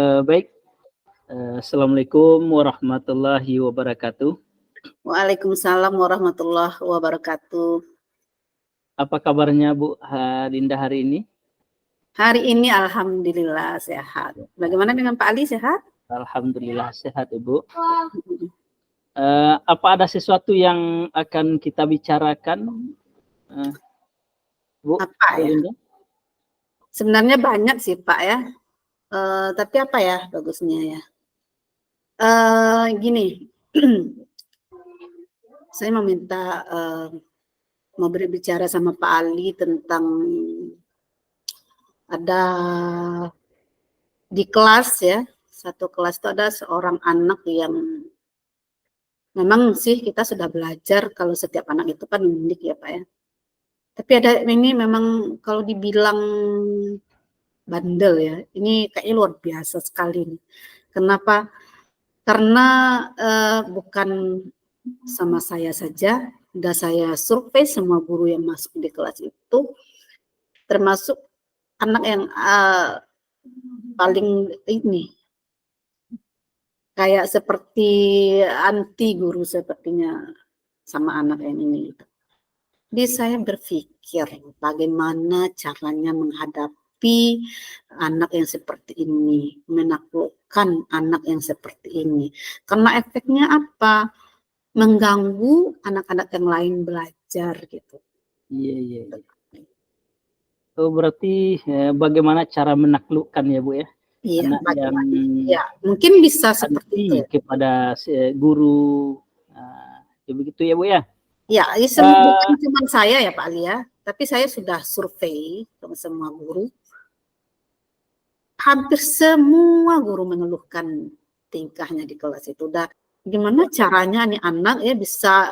Baik, Assalamualaikum warahmatullahi wabarakatuh. Waalaikumsalam warahmatullahi wabarakatuh. Apa kabarnya Bu Dinda hari ini? Hari ini alhamdulillah sehat. Bagaimana dengan Pak Ali, sehat? Alhamdulillah sehat Ibu. Apa ada sesuatu yang akan kita bicarakan, Bu? Apa ya? Dinda? Sebenarnya banyak sih Pak ya. Tapi apa ya bagusnya ya? Gini, saya meminta mau berbicara sama Pak Ali tentang ada di kelas ya, satu kelas itu ada seorang anak yang memang sih kita sudah belajar kalau setiap anak itu kan unik ya Pak ya. Tapi ada ini memang kalau dibilang bandel ya, ini kayaknya luar biasa sekali nih. Kenapa? Karena bukan sama saya saja, udah saya survei semua guru yang masuk di kelas itu, termasuk anak yang paling ini, kayak seperti anti guru sepertinya sama anak yang ini. Jadi saya berpikir bagaimana caranya menghadapi anak yang seperti ini, menaklukkan anak yang seperti ini. Karena efeknya apa? Mengganggu anak-anak yang lain belajar gitu. Iya. Oh, berarti bagaimana cara menaklukkan ya Bu ya? Iya, anak yang ya, mungkin bisa seperti itu anti kepada guru, ya begitu ya Bu ya? Ya, bukan cuma saya ya Pak Ali ya, tapi saya sudah survei ke semua guru. Hampir semua guru mengeluhkan tingkahnya di kelas itu. Udah gimana caranya nih anak ya bisa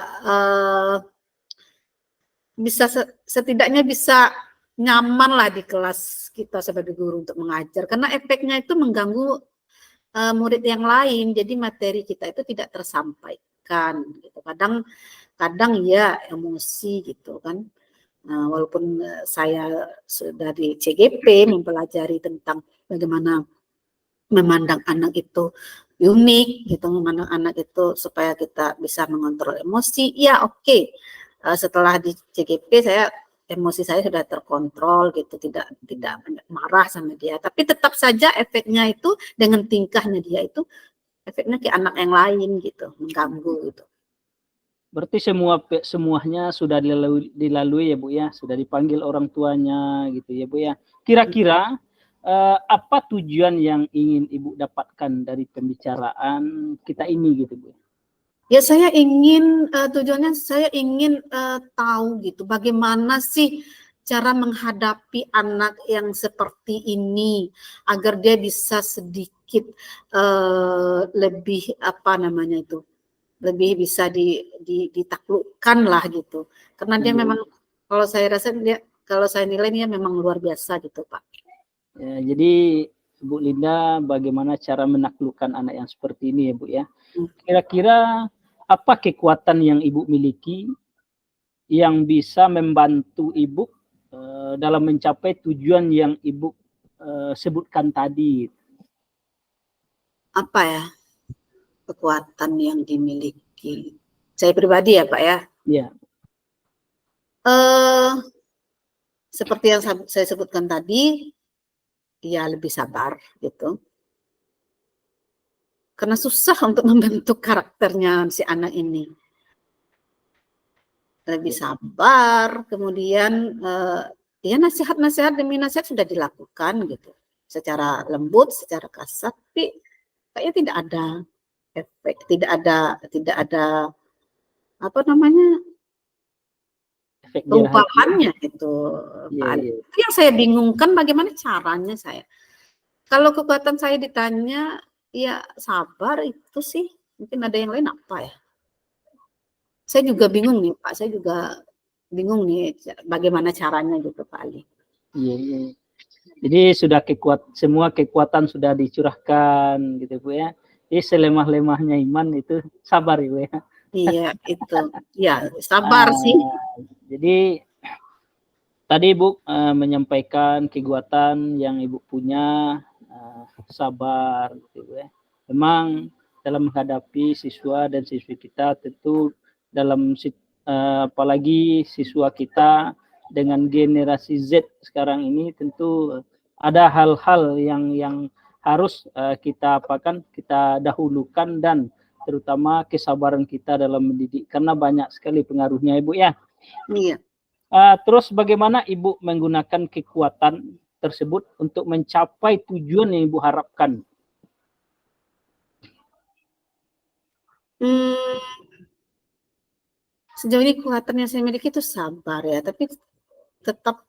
setidaknya bisa nyaman lah di kelas kita sebagai guru untuk mengajar, karena efeknya itu mengganggu murid yang lain, jadi materi kita itu tidak tersampaikan gitu. Kadang ya emosi gitu kan. Walaupun saya sudah di CGP mempelajari tentang bagaimana memandang anak itu unik gitu, memandang anak itu supaya kita bisa mengontrol emosi. Ya oke. Setelah di CGP emosi saya sudah terkontrol gitu, tidak marah sama dia. Tapi tetap saja efeknya itu dengan tingkahnya dia itu efeknya ke anak yang lain gitu, mengganggu gitu. Berarti semuanya sudah dilalui ya Bu ya, sudah dipanggil orang tuanya gitu ya Bu ya. Kira-kira apa tujuan yang ingin Ibu dapatkan dari pembicaraan kita ini gitu Bu? Ya saya ingin tujuannya saya ingin tahu gitu bagaimana sih cara menghadapi anak yang seperti ini agar dia bisa sedikit lebih apa namanya itu, lebih bisa ditaklukkan lah gitu, karena dia memang kalau saya rasa kalau saya nilai dia memang luar biasa gitu Pak. Ya, jadi Bu Linda bagaimana cara menaklukkan anak yang seperti ini ya Bu ya. Kira-kira apa kekuatan yang Ibu miliki yang bisa membantu Ibu dalam mencapai tujuan yang Ibu sebutkan tadi? Apa ya kekuatan yang dimiliki saya pribadi ya Pak ya? Iya. Seperti yang saya sebutkan tadi, ya lebih sabar gitu. Karena susah untuk membentuk karakternya si anak ini. Lebih sabar, kemudian ya nasihat-nasihat demi nasihat sudah dilakukan gitu. Secara lembut, secara kasar, tapi kayaknya tidak ada efek, tidak ada apa namanya? Perubahannya gitu, Pak Ali. Itu yang saya bingungkan bagaimana caranya saya. Kalau kekuatan saya ditanya, ya sabar itu sih. Mungkin ada yang lain apa ya? Saya juga bingung nih Pak, saya juga bingung nih bagaimana caranya gitu Pak Ali. Iya. Jadi sudah semua kekuatan sudah dicurahkan gitu Bu ya. Jadi selemah-lemahnya iman itu sabar Ibu ya. Iya itu, ya sabar sih. Jadi tadi Ibu menyampaikan kekuatan yang Ibu punya sabar gitu ya. Memang dalam menghadapi siswa dan siswi kita tentu dalam apalagi siswa kita dengan generasi Z sekarang ini tentu ada hal-hal yang harus kita kita dahulukan, dan terutama kesabaran kita dalam mendidik karena banyak sekali pengaruhnya Ibu ya. Iya. Terus bagaimana Ibu menggunakan kekuatan tersebut untuk mencapai tujuan yang Ibu harapkan? Sejauh ini kekuatan yang saya miliki itu sabar ya, tapi tetap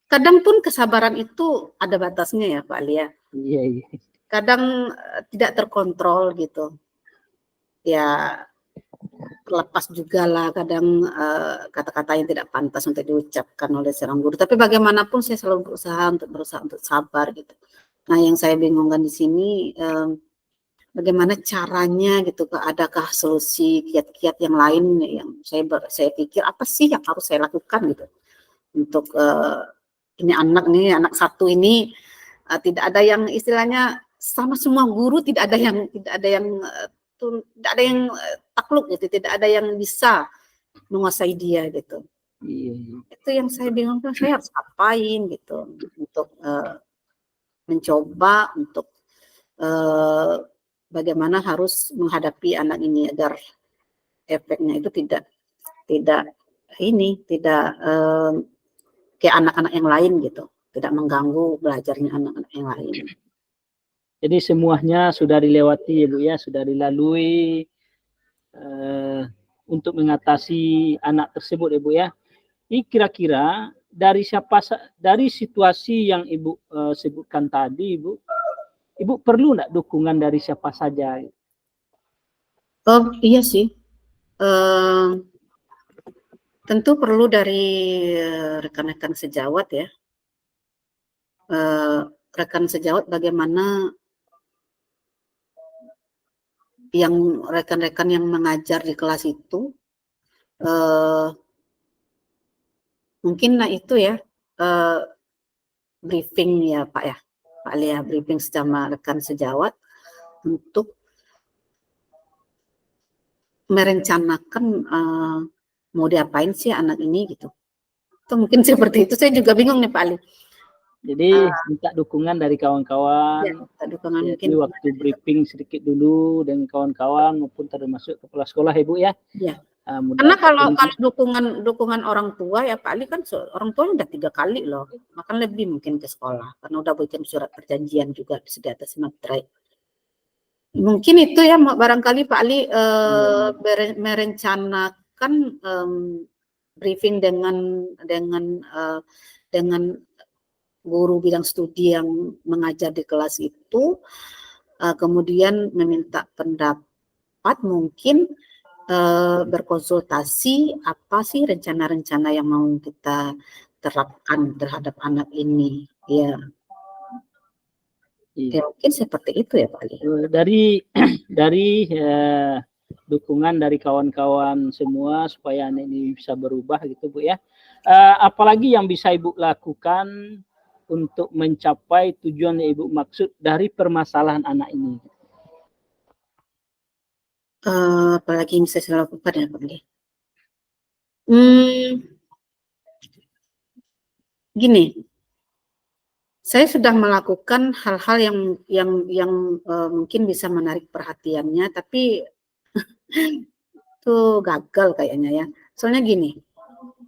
kadang pun kesabaran itu ada batasnya ya Pak Lia. Iya, iya. Kadang tidak terkontrol gitu. Ya lepas juga lah kadang kata-kata yang tidak pantas untuk diucapkan oleh seorang guru. Tapi bagaimanapun saya selalu berusaha untuk sabar gitu. Nah, yang saya bingungkan di sini bagaimana caranya gitu, adakah solusi kiat-kiat yang lain yang saya pikir apa sih yang harus saya lakukan gitu untuk ini anak satu ini tidak ada yang istilahnya sama semua guru, tidak ada yang takluk gitu, tidak ada yang bisa menguasai dia gitu. Iya. Itu yang saya bingung, saya harus apain gitu untuk mencoba untuk bagaimana harus menghadapi anak ini agar efeknya itu tidak kayak anak-anak yang lain gitu, tidak mengganggu belajarnya anak-anak yang lain. Jadi semuanya sudah dilewati Ibu ya, sudah dilalui untuk mengatasi anak tersebut Ibu ya. Ini kira-kira dari situasi yang Ibu sebutkan tadi Ibu perlu enggak dukungan dari siapa saja? Oh iya sih, tentu perlu dari rekan-rekan sejawat ya. Rekan sejawat bagaimana yang rekan-rekan yang mengajar di kelas itu mungkin itu ya briefing ya Pak Lia, briefing sama rekan sejawat untuk merencanakan mau diapain sih anak ini gitu. Itu mungkin seperti itu, saya juga bingung nih Pak Ali. Jadi minta dukungan dari kawan-kawan. Ya, dukungan Jadi mungkin waktu briefing sedikit dulu dengan kawan-kawan maupun termasuk kepala sekolah Ibu ya. Iya. Karena kalau dukungan orang tua ya Pak Ali kan orang tua udah 3 kali loh, bahkan lebih mungkin ke sekolah karena udah bikin surat perjanjian juga di atas materai. Mungkin itu ya barangkali Pak Ali merencanakan briefing dengan guru bidang studi yang mengajar di kelas itu, kemudian meminta pendapat, mungkin berkonsultasi apa sih rencana-rencana yang mau kita terapkan terhadap anak ini ya. Ya mungkin seperti itu ya Pak Ali. Dari dukungan dari kawan-kawan semua supaya anak ini bisa berubah gitu Bu ya. Apalagi yang bisa Ibu lakukan untuk mencapai tujuan yang Ibu maksud dari permasalahan anak ini? Apalagi yang bisa saya lakukan ya Pak Ali. Gini, saya sudah melakukan hal-hal yang mungkin bisa menarik perhatiannya, tapi itu gagal kayaknya ya. Soalnya gini,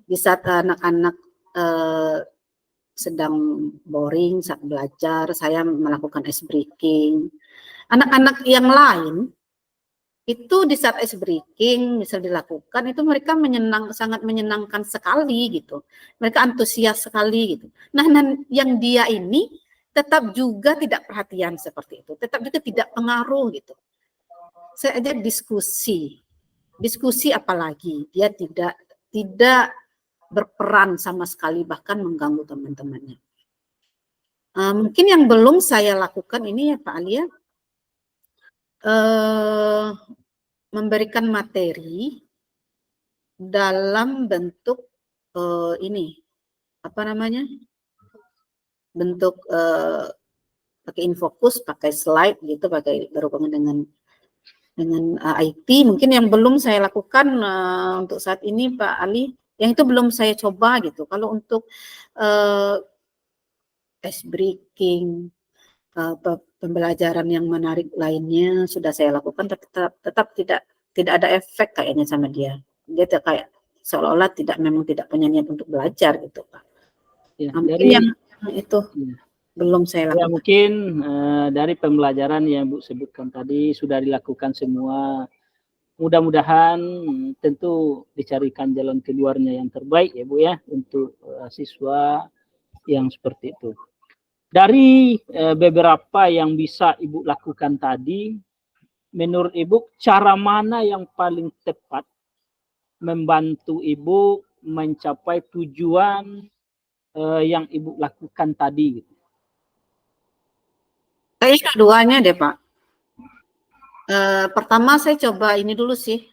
di saat anak-anak sedang boring saat belajar, saya melakukan ice breaking. Anak-anak yang lain itu di saat ice breaking misal dilakukan itu mereka sangat menyenangkan sekali gitu. Mereka antusias sekali gitu. Nah, yang dia ini tetap juga tidak perhatian seperti itu. Tetap juga tidak pengaruh gitu. Saya ajak diskusi. Diskusi apalagi dia tidak berperan sama sekali, bahkan mengganggu teman-temannya. Mungkin yang belum saya lakukan ini ya Pak Alia, memberikan materi dalam bentuk bentuk pakai Infocus, pakai slide gitu, pakai berhubungan dengan IT. Mungkin yang belum saya lakukan untuk saat ini Pak Ali, yang itu belum saya coba gitu. Kalau untuk ice breaking, pembelajaran yang menarik lainnya sudah saya lakukan, tapi tetap tidak ada efek kayaknya sama dia. Dia kayak seolah-olah memang tidak punya niat untuk belajar gitu Pak. Ya, Mungkin dari yang itu belum saya ya lakukan. mungkin dari pembelajaran yang Bu sebutkan tadi sudah dilakukan semua. Mudah-mudahan tentu dicarikan jalan keluarnya yang terbaik ya Bu ya untuk siswa yang seperti itu. Dari beberapa yang bisa Ibu lakukan tadi, menurut Ibu cara mana yang paling tepat membantu Ibu mencapai tujuan yang Ibu lakukan tadi gitu? Kayaknya keduanya deh Pak. Pertama saya coba ini dulu sih,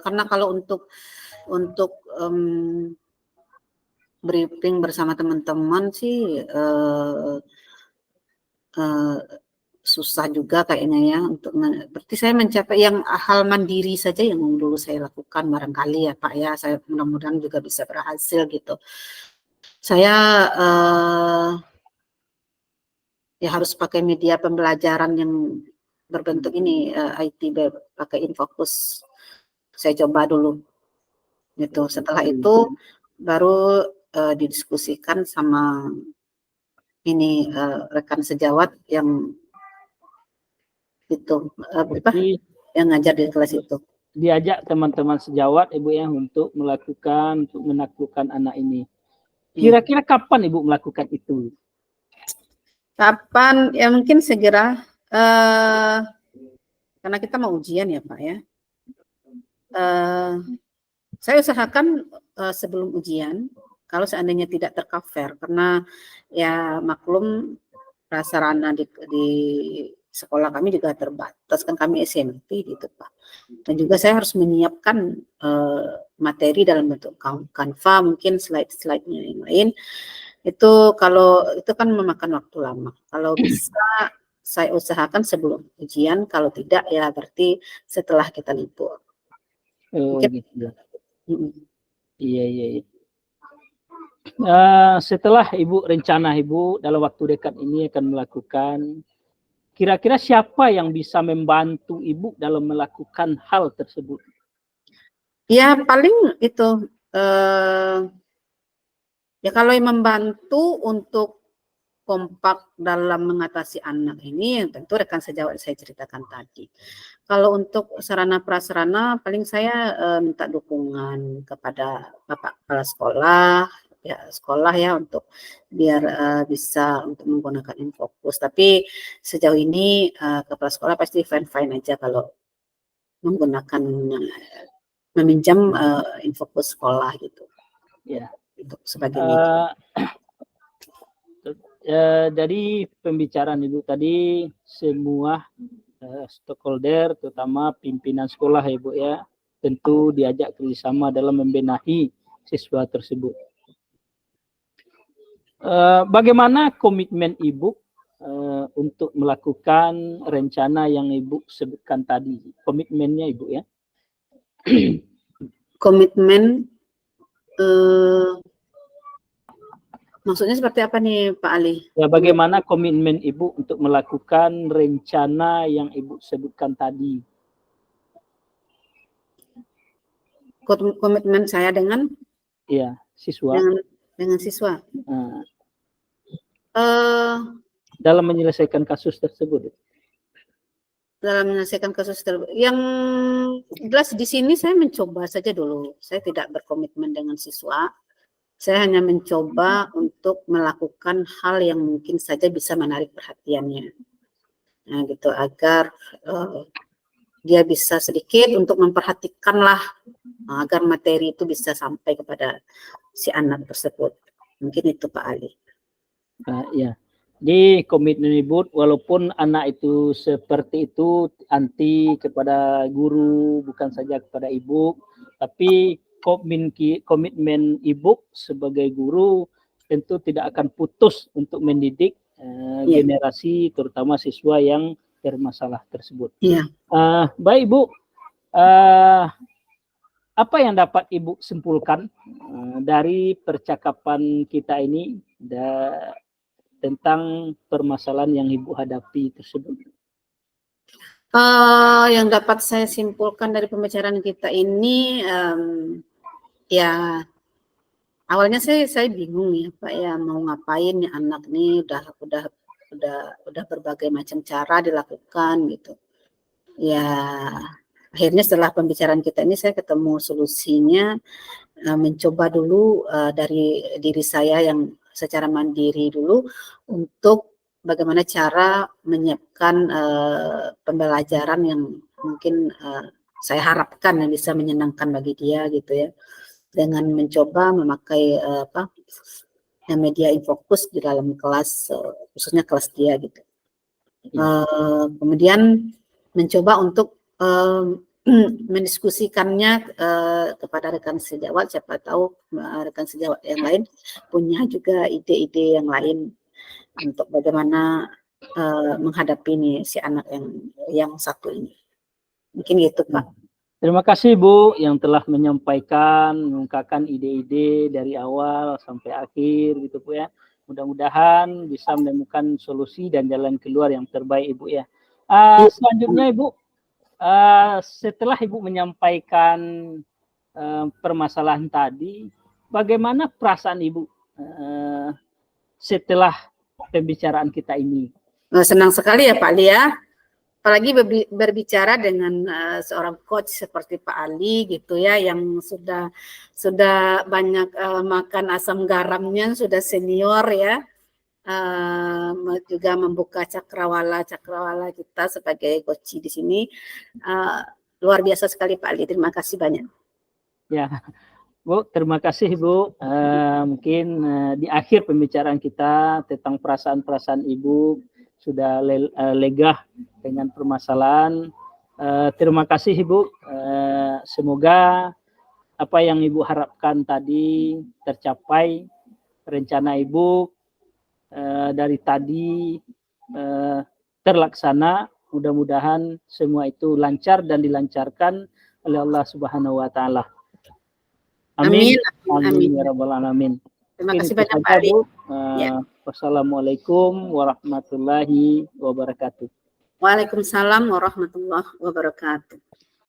karena kalau untuk briefing bersama teman-teman sih susah juga kayaknya ya, untuk berarti saya mencapai yang hal mandiri saja yang dulu saya lakukan barangkali ya Pak ya. Saya mudah-mudahan juga bisa berhasil gitu. Saya ya harus pakai media pembelajaran yang berbentuk ini, IT, pakai Infocus. Saya coba dulu gitu. Setelah itu baru didiskusikan sama ini rekan sejawat yang itu yang ngajar di kelas itu. Diajak teman-teman sejawat Ibu ya untuk menaklukkan anak ini. Kira-kira kapan Ibu melakukan itu? Kapan? Ya mungkin segera, karena kita mau ujian ya Pak ya. Saya usahakan sebelum ujian, kalau seandainya tidak tercover, karena ya maklum prasarana di sekolah kami juga terbatas, kan kami SMP gitu Pak. Dan juga saya harus menyiapkan materi dalam bentuk Canva, mungkin slide-slide-nya yang lain. Itu kalau itu kan memakan waktu lama. Kalau bisa saya usahakan sebelum ujian, kalau tidak ya berarti setelah kita libur. Gitu. Iya. Setelah Ibu rencana Ibu dalam waktu dekat ini akan melakukan, kira-kira siapa yang bisa membantu Ibu dalam melakukan hal tersebut? Ya paling itu ya kalau yang membantu untuk kompak dalam mengatasi anak ini tentu rekan sejawat saya ceritakan tadi. Kalau untuk sarana prasarana paling saya minta dukungan kepada Bapak Kepala Sekolah ya untuk biar bisa untuk menggunakan Infocus. Tapi sejauh ini Kepala Sekolah pasti fine-fine aja kalau menggunakan meminjam Infocus sekolah gitu. Ya. Untuk sebagai media. Dari pembicaraan Ibu tadi, semua stakeholder, terutama pimpinan sekolah ya Bu ya, tentu diajak kerjasama dalam membenahi siswa tersebut. Bagaimana komitmen Ibu untuk melakukan rencana yang Ibu sebutkan tadi? Komitmennya Ibu ya? Komitmen maksudnya seperti apa nih Pak Ali? Ya, bagaimana komitmen Ibu untuk melakukan rencana yang Ibu sebutkan tadi? Komitmen saya dengan siswa. Dengan siswa. Dalam menyelesaikan kasus tersebut. Dalam menyelesaikan kasus tersebut. Yang jelas di sini saya mencoba saja dulu. Saya tidak berkomitmen dengan siswa. Saya hanya mencoba untuk melakukan hal yang mungkin saja bisa menarik perhatiannya. Nah, gitu agar dia bisa sedikit untuk memperhatikanlah agar materi itu bisa sampai kepada si anak tersebut. Mungkin itu Pak Ali. Ya. Di komitmen Ibu, walaupun anak itu seperti itu anti kepada guru, bukan saja kepada Ibu, tapi komitmen Ibu sebagai guru tentu tidak akan putus untuk mendidik generasi terutama siswa yang bermasalah tersebut. Iya. Baik Ibu, apa yang dapat Ibu simpulkan dari percakapan kita ini tentang permasalahan yang Ibu hadapi tersebut? Yang dapat saya simpulkan dari pembicaraan kita ini, ya awalnya saya bingung ya Pak ya, mau ngapain ya anak nih, udah berbagai macam cara dilakukan gitu. Ya akhirnya setelah pembicaraan kita ini saya ketemu solusinya, mencoba dulu dari diri saya yang secara mandiri dulu untuk bagaimana cara menyiapkan pembelajaran yang mungkin saya harapkan yang bisa menyenangkan bagi dia gitu ya, dengan mencoba memakai media infokus di dalam kelas, khususnya kelas dia gitu. Kemudian mencoba untuk mendiskusikannya kepada rekan sejawat, siapa tahu rekan sejawat yang lain punya juga ide-ide yang lain untuk bagaimana menghadapi nih si anak yang satu ini. Mungkin gitu Pak. Terima kasih Bu yang telah mengungkapkan ide-ide dari awal sampai akhir gitu Bu ya. Mudah-mudahan bisa menemukan solusi dan jalan keluar yang terbaik Ibu ya. Selanjutnya Ibu, setelah Ibu menyampaikan permasalahan tadi, bagaimana perasaan Ibu setelah pembicaraan kita ini? Senang sekali ya Pak Ali ya, apalagi berbicara dengan seorang coach seperti Pak Ali gitu ya, yang sudah banyak makan asam garamnya, sudah senior ya, juga membuka cakrawala kita sebagai coach di sini. Luar biasa sekali Pak Ali, terima kasih banyak. Ya Bu, terima kasih Bu. Mungkin di akhir pembicaraan kita tentang perasaan-perasaan Ibu sudah lega dengan permasalahan. Terima kasih Ibu. Semoga apa yang Ibu harapkan tadi tercapai. Rencana Ibu dari tadi terlaksana. Mudah-mudahan semua itu lancar dan dilancarkan oleh Allah Subhanahu wa Ta'ala. Amin. Amin ya rabbal alamin. Terima kasih banyak Pak Ali. Wassalamualaikum warahmatullahi wabarakatuh. Waalaikumsalam warahmatullahi wabarakatuh.